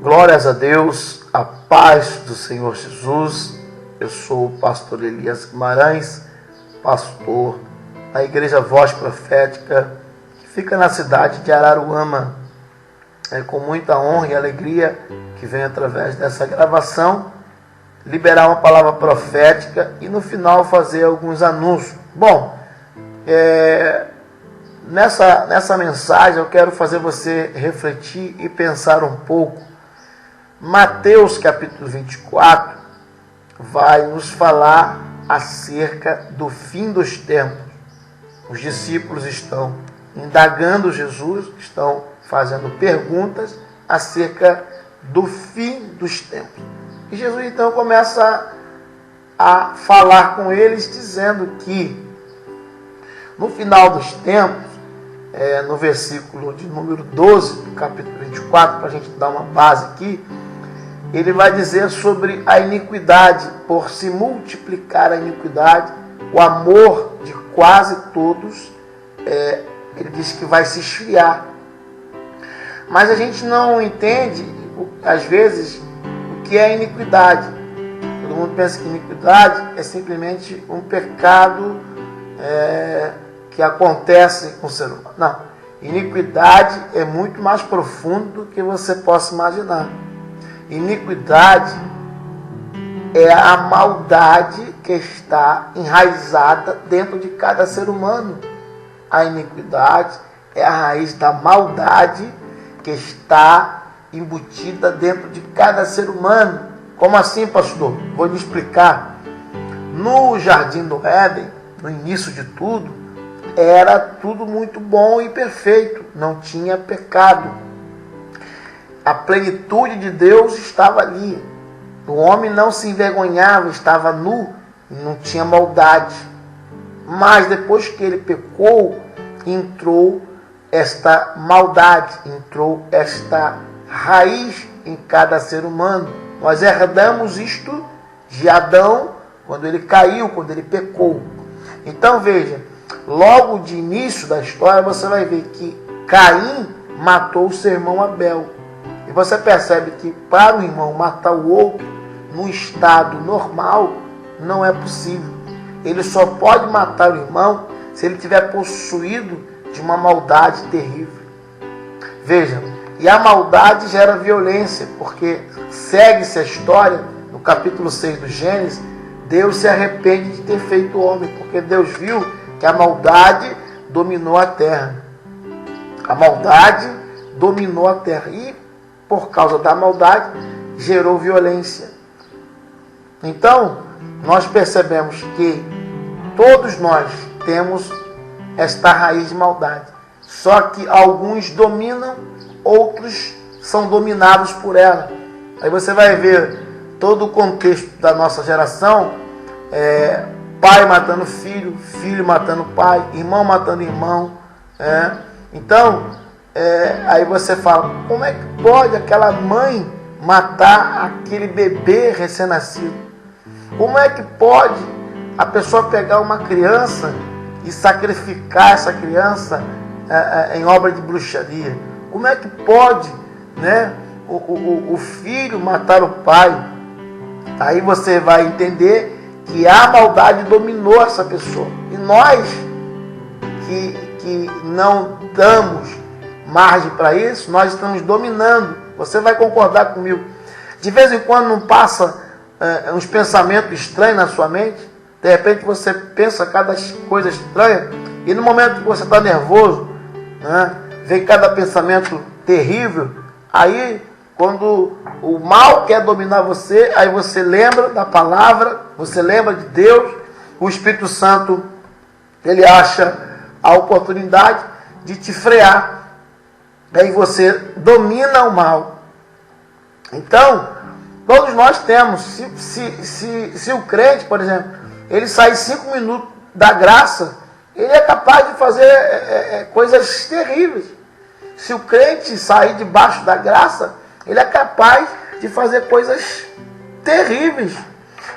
Glórias a Deus, a paz do Senhor Jesus. Eu sou o pastor Elias Guimarães, pastor da Igreja Voz Profética, que fica na cidade de Araruama. É com muita honra e alegria que venho através dessa gravação liberar uma palavra profética e no final fazer alguns anúncios. Bom, nessa mensagem eu quero fazer você refletir e pensar um pouco. Mateus capítulo 24 vai nos falar acerca do fim dos tempos. Os discípulos estão indagando Jesus, estão fazendo perguntas acerca do fim dos tempos. E Jesus então começa a falar com eles, dizendo que no final dos tempos, no versículo de número 12 do capítulo 24, para a gente dar uma base aqui, ele vai dizer sobre a iniquidade. Por se multiplicar a iniquidade, o amor de quase todos, ele diz que vai se esfriar. Mas a gente não entende, às vezes, o que é iniquidade. Todo mundo pensa que iniquidade é simplesmente um pecado que acontece com o ser humano. Não. Iniquidade é muito mais profundo do que você possa imaginar. Iniquidade é a maldade que está enraizada dentro de cada ser humano. A iniquidade é a raiz da maldade que está embutida dentro de cada ser humano. Como assim, pastor? Vou lhe explicar. No Jardim do Éden, no início de tudo, era tudo muito bom e perfeito. Não tinha pecado. A plenitude de Deus estava ali. O homem não se envergonhava, estava nu, não tinha maldade. Mas depois que ele pecou, entrou esta maldade, entrou esta raiz em cada ser humano. Nós herdamos isto de Adão, quando ele caiu, quando ele pecou. Então veja, logo de início da história, você vai ver que Caim matou o seu irmão Abel. E você percebe que para o irmão matar o outro, no estado normal, não é possível. Ele só pode matar o irmão se ele estiver possuído de uma maldade terrível. Veja, e a maldade gera violência, porque segue-se a história, no capítulo 6 do Gênesis, Deus se arrepende de ter feito o homem, porque Deus viu que a maldade dominou a terra. A maldade dominou a terra. E, por causa da maldade, gerou violência. Então, nós percebemos que todos nós temos esta raiz de maldade. Só que alguns dominam, outros são dominados por ela. Aí você vai ver todo o contexto da nossa geração, pai matando filho, filho matando pai, irmão matando irmão. Então, aí você fala, como é que pode aquela mãe matar aquele bebê recém-nascido? Como é que pode a pessoa pegar uma criança e sacrificar essa criança em obra de bruxaria? Como é que pode, né, o filho matar o pai? Aí você vai entender que a maldade dominou essa pessoa. E nós que não damos margem para isso, nós estamos dominando. Você vai concordar comigo. De vez em quando não passa uns pensamentos estranhos na sua mente. De repente você pensa cada coisa estranha. E no momento que você está nervoso, né, vem cada pensamento terrível. Aí, quando o mal quer dominar você, aí você lembra da palavra, você lembra de Deus. O Espírito Santo, ele acha a oportunidade de te frear. Aí você domina o mal. Então, todos nós temos. Se o crente, por exemplo, ele sai 5 minutos da graça, ele é capaz de fazer coisas terríveis. Se o crente sair debaixo da graça, ele é capaz de fazer coisas terríveis.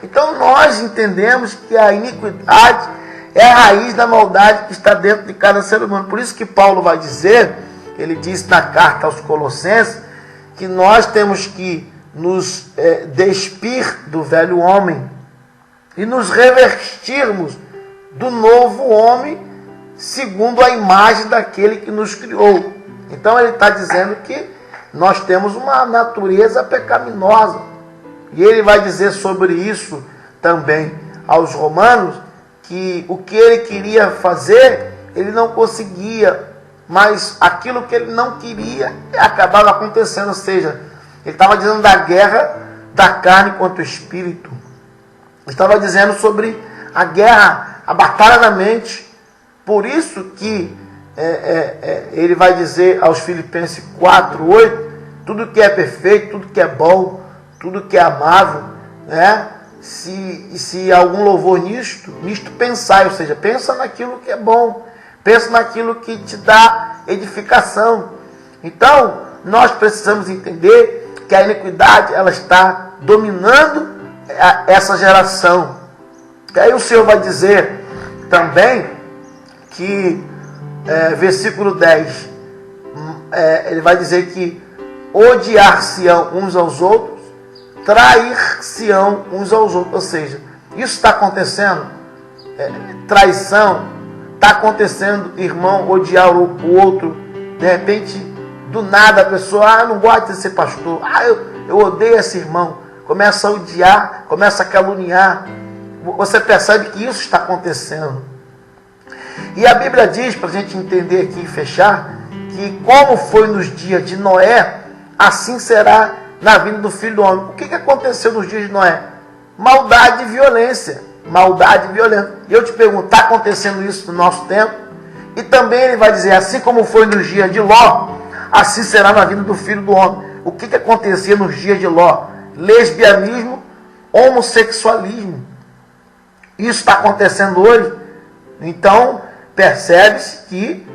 Então nós entendemos que a iniquidade é a raiz da maldade que está dentro de cada ser humano. Por isso que Paulo vai dizer ele diz na carta aos Colossenses que nós temos que nos despir do velho homem e nos revestirmos do novo homem segundo a imagem daquele que nos criou. Então ele está dizendo que nós temos uma natureza pecaminosa. E ele vai dizer sobre isso também aos romanos, que o que ele queria fazer, ele não conseguia, mas aquilo que ele não queria acabava acontecendo. Ou seja, ele estava dizendo da guerra da carne contra o espírito. Ele estava dizendo sobre a guerra, a batalha da mente. Por isso que ele vai dizer aos Filipenses 4:8, tudo que é perfeito, tudo que é bom, tudo que é amável, né? Se algum louvor nisto pensai, ou seja, pensa naquilo que é bom, pensa naquilo que te dá edificação. Então, nós precisamos entender que a iniquidade, ela está dominando essa geração. E aí o Senhor vai dizer também que, versículo 10, ele vai dizer que odiar-se-ão uns aos outros, trair-se-ão uns aos outros. Ou seja, isso está acontecendo, traição, está acontecendo, irmão, odiar o outro, de repente, do nada a pessoa, não gosta de ser pastor, eu odeio esse irmão, começa a odiar, começa a caluniar. Você percebe que isso está acontecendo. E a Bíblia diz, para a gente entender aqui e fechar, que como foi nos dias de Noé, assim será na vinda do Filho do Homem. O que aconteceu nos dias de Noé? Maldade e violência. Maldade e violência. E eu te pergunto, está acontecendo isso no nosso tempo? E também ele vai dizer, assim como foi nos dias de Ló, assim será na vinda do Filho do Homem. O que acontecia nos dias de Ló? Lesbianismo, homossexualismo. Isso está acontecendo hoje. Então, percebe-se que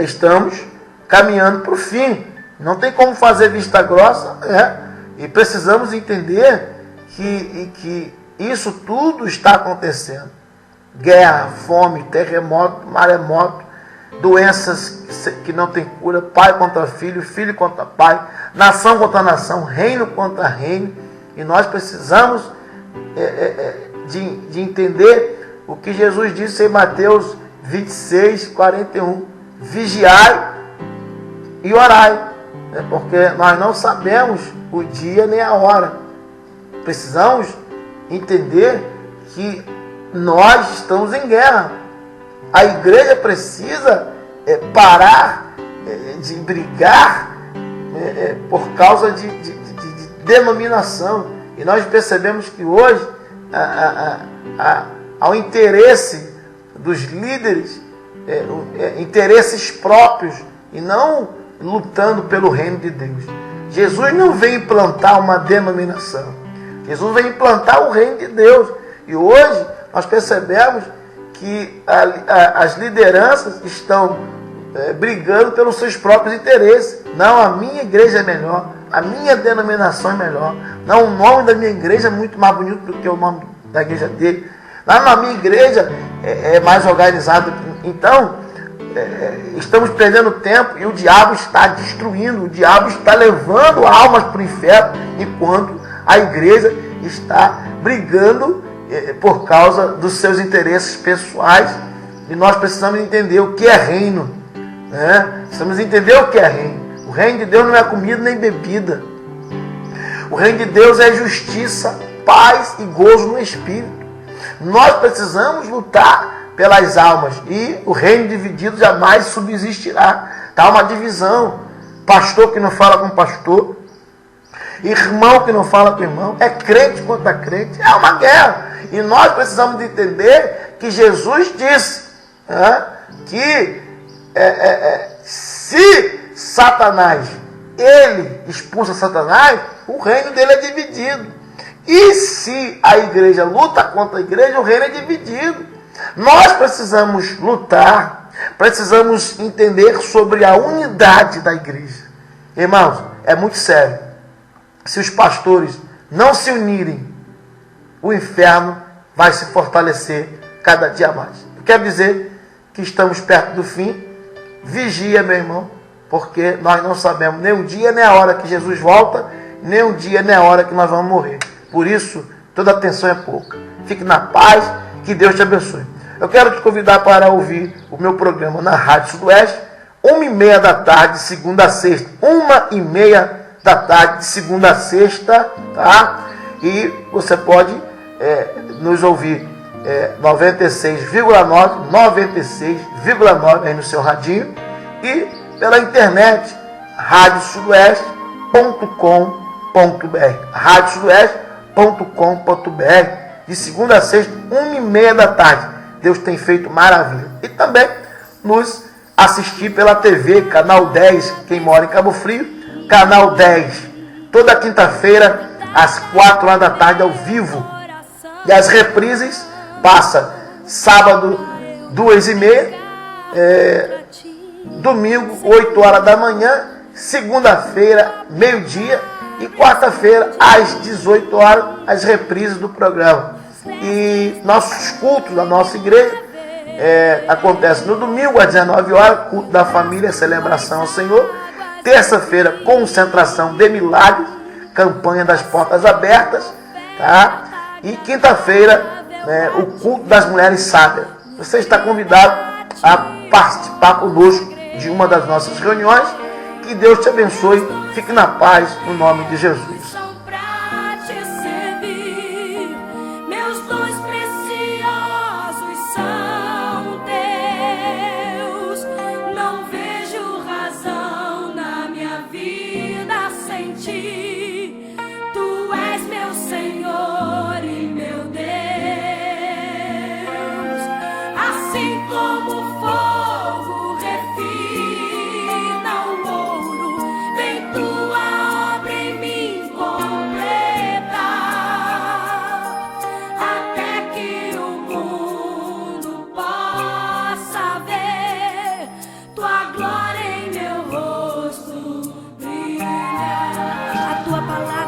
estamos caminhando para o fim. Não tem como fazer vista grossa, e precisamos entender que isso tudo está acontecendo. Guerra, fome, terremoto, maremoto, doenças que não tem cura, pai contra filho, filho contra pai, nação contra nação, reino contra reino. E nós precisamos de entender o que Jesus disse em Mateus 26:41. Vigiai e orai. Porque nós não sabemos o dia nem a hora. Precisamos entender que nós estamos em guerra. A igreja precisa parar de brigar por causa de denominação. E nós percebemos que hoje ao interesse dos líderes, interesses próprios, e não lutando pelo reino de Deus. Jesus não vem implantar uma denominação. Jesus vem implantar o reino de Deus. E hoje nós percebemos que as lideranças estão brigando pelos seus próprios interesses. Não, a minha igreja é melhor, a minha denominação é melhor. Não, o nome da minha igreja é muito mais bonito do que o nome da igreja dele. Lá na minha igreja é mais organizado. Então, estamos perdendo tempo e o diabo está destruindo, o diabo está levando almas para o inferno, enquanto a igreja está brigando por causa dos seus interesses pessoais. E nós precisamos entender o que é reino, precisamos entender o que é reino. O reino de Deus não é comida nem bebida. O reino de Deus é justiça, paz e gozo no Espírito. Nós precisamos lutar pelas almas, e o reino dividido jamais subsistirá. Está uma divisão. Pastor que não fala com pastor, irmão que não fala com irmão, é crente contra crente, é uma guerra. E nós precisamos entender que Jesus disse que se Satanás, ele expulsa Satanás, o reino dele é dividido. E se a igreja luta contra a igreja, o reino é dividido. Nós precisamos lutar, precisamos entender sobre a unidade da igreja. Irmãos, é muito sério. Se os pastores não se unirem, o inferno vai se fortalecer cada dia mais. Eu quero dizer que estamos perto do fim. Vigia, meu irmão. porque nós não sabemos nem o dia nem a hora que Jesus volta, nem o dia nem a hora que nós vamos morrer. Por isso, toda atenção é pouca. Fique na paz, que Deus te abençoe. Eu quero te convidar para ouvir o meu programa na Rádio Sudoeste, 1h30 da tarde, de segunda a sexta. 1h30 da tarde, de segunda a sexta, tá? E você pode nos ouvir 96,9, 96,9 aí no seu radinho, e pela internet, radiosudoeste.com.br, radiosudoeste.com.br, de segunda a sexta, 1h30 da tarde. Deus tem feito maravilha. E também nos assistir pela TV, Canal 10, quem mora em Cabo Frio, Canal 10, toda quinta-feira, às 4 horas da tarde, ao vivo. E as reprises passa sábado, 2h30, domingo, 8 horas da manhã, segunda-feira, meio-dia, e quarta-feira, às 18 horas, as reprises do programa. E nossos cultos da nossa igreja acontecem no domingo, às 19 horas, culto da família, celebração ao Senhor. Terça-feira, concentração de milagres, campanha das portas abertas, tá? E quinta-feira, o culto das mulheres sábias. Você está convidado a participar conosco de uma das nossas reuniões. Que Deus te abençoe. Fique na paz, no nome de Jesus.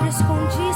Escondi